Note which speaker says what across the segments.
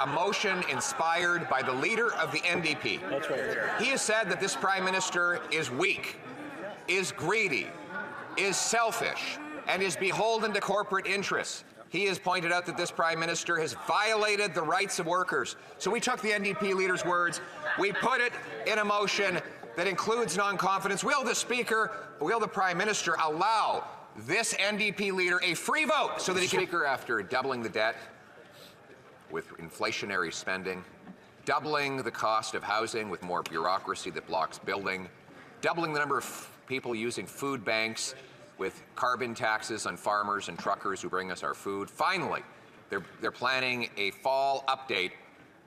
Speaker 1: a motion inspired by the leader of the NDP.
Speaker 2: That's right.
Speaker 1: He has said that this Prime Minister is weak, is greedy, is selfish, and is beholden to corporate interests. He has pointed out that this Prime Minister has violated the rights of workers. So we took the NDP leader's words, we put it in a motion that includes non-confidence. Will the Prime Minister allow this NDP leader a free vote so that he can... Speaker, after doubling the debt with inflationary spending, doubling the cost of housing with more bureaucracy that blocks building, doubling the number of people using food banks with carbon taxes on farmers and truckers who bring us our food. Finally, they're planning a fall update,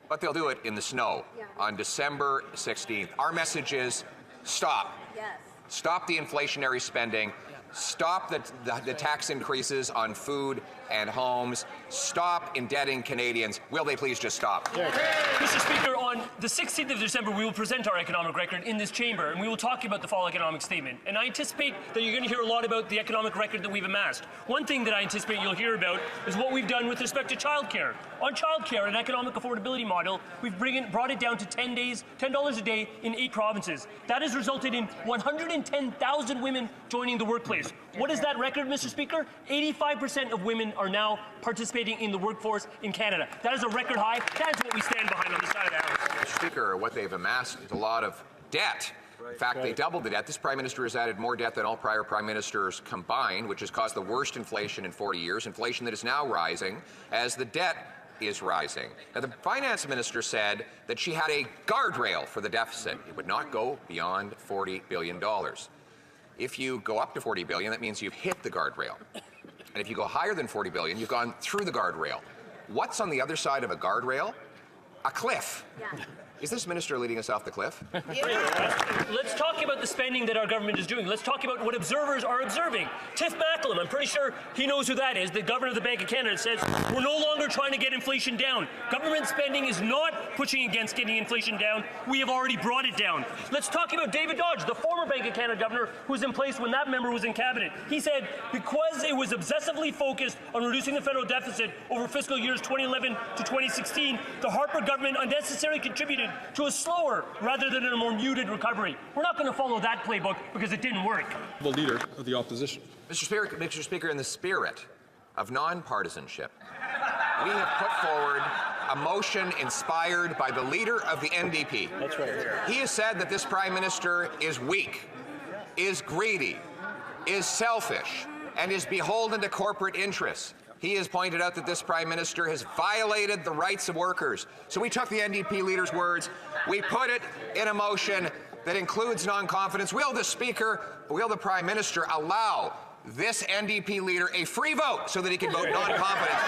Speaker 1: but they'll do it in the snow on December 16th. Our message is stop.
Speaker 3: Yes.
Speaker 1: Stop the inflationary spending. Stop the tax increases on food and homes. Stop indebting Canadians. Will they please just stop?
Speaker 2: Mr. Speaker, on the 16th of December, we will present our economic record in this chamber, and we will talk about the fall economic statement. And I anticipate that you're going to hear a lot about the economic record that we've amassed. One thing that I anticipate you'll hear about is what we've done with respect to childcare. On childcare, an economic affordability model, we've brought it down to $10 a day in 8 provinces. That has resulted in 110,000 women joining the workplace. What is that record, Mr. Speaker? 85% of women are now participating in the workforce in Canada. That is a record high. That is what we stand behind on this side of the House.
Speaker 1: Mr. Speaker, what they've amassed is a lot of debt. In fact, they doubled the debt. This Prime Minister has added more debt than all prior Prime Ministers combined, which has caused the worst inflation in 40 years, inflation that is now rising as the debt is rising. Now, the Finance Minister said that she had a guardrail for the deficit. It would not go beyond $40 billion. If you go up to $40 billion, that means you've hit the guardrail. And if you go higher than $40 billion, you've gone through the guardrail. What's on the other side of a guardrail? A cliff.
Speaker 3: Yeah.
Speaker 1: Is this minister leading us off the cliff?
Speaker 2: Let's talk about the spending that our government is doing. Let's talk about what observers are observing. Tiff Macklem, I'm pretty sure he knows who that is, the governor of the Bank of Canada, says we're no longer trying to get inflation down. Government spending is not pushing against getting inflation down. We have already brought it down. Let's talk about David Dodge, the former Bank of Canada governor who was in place when that member was in cabinet. He said because it was obsessively focused on reducing the federal deficit over fiscal years 2011 to 2016, the Harper government unnecessarily contributed to a slower rather than a more muted recovery. We're not going to follow that playbook because it didn't work.
Speaker 4: The leader of the opposition.
Speaker 1: Mr. Speaker, in the spirit of nonpartisanship, we have put forward a motion inspired by the leader of the NDP.
Speaker 2: That's right.
Speaker 1: He has said that this Prime Minister is weak, is greedy, is selfish, and is beholden to corporate interests. He has pointed out that this Prime Minister has violated the rights of workers. So we took the NDP leader's words, we put it in a motion that includes non-confidence. Will the Prime Minister allow this NDP leader a free vote so that he can vote non-confidence?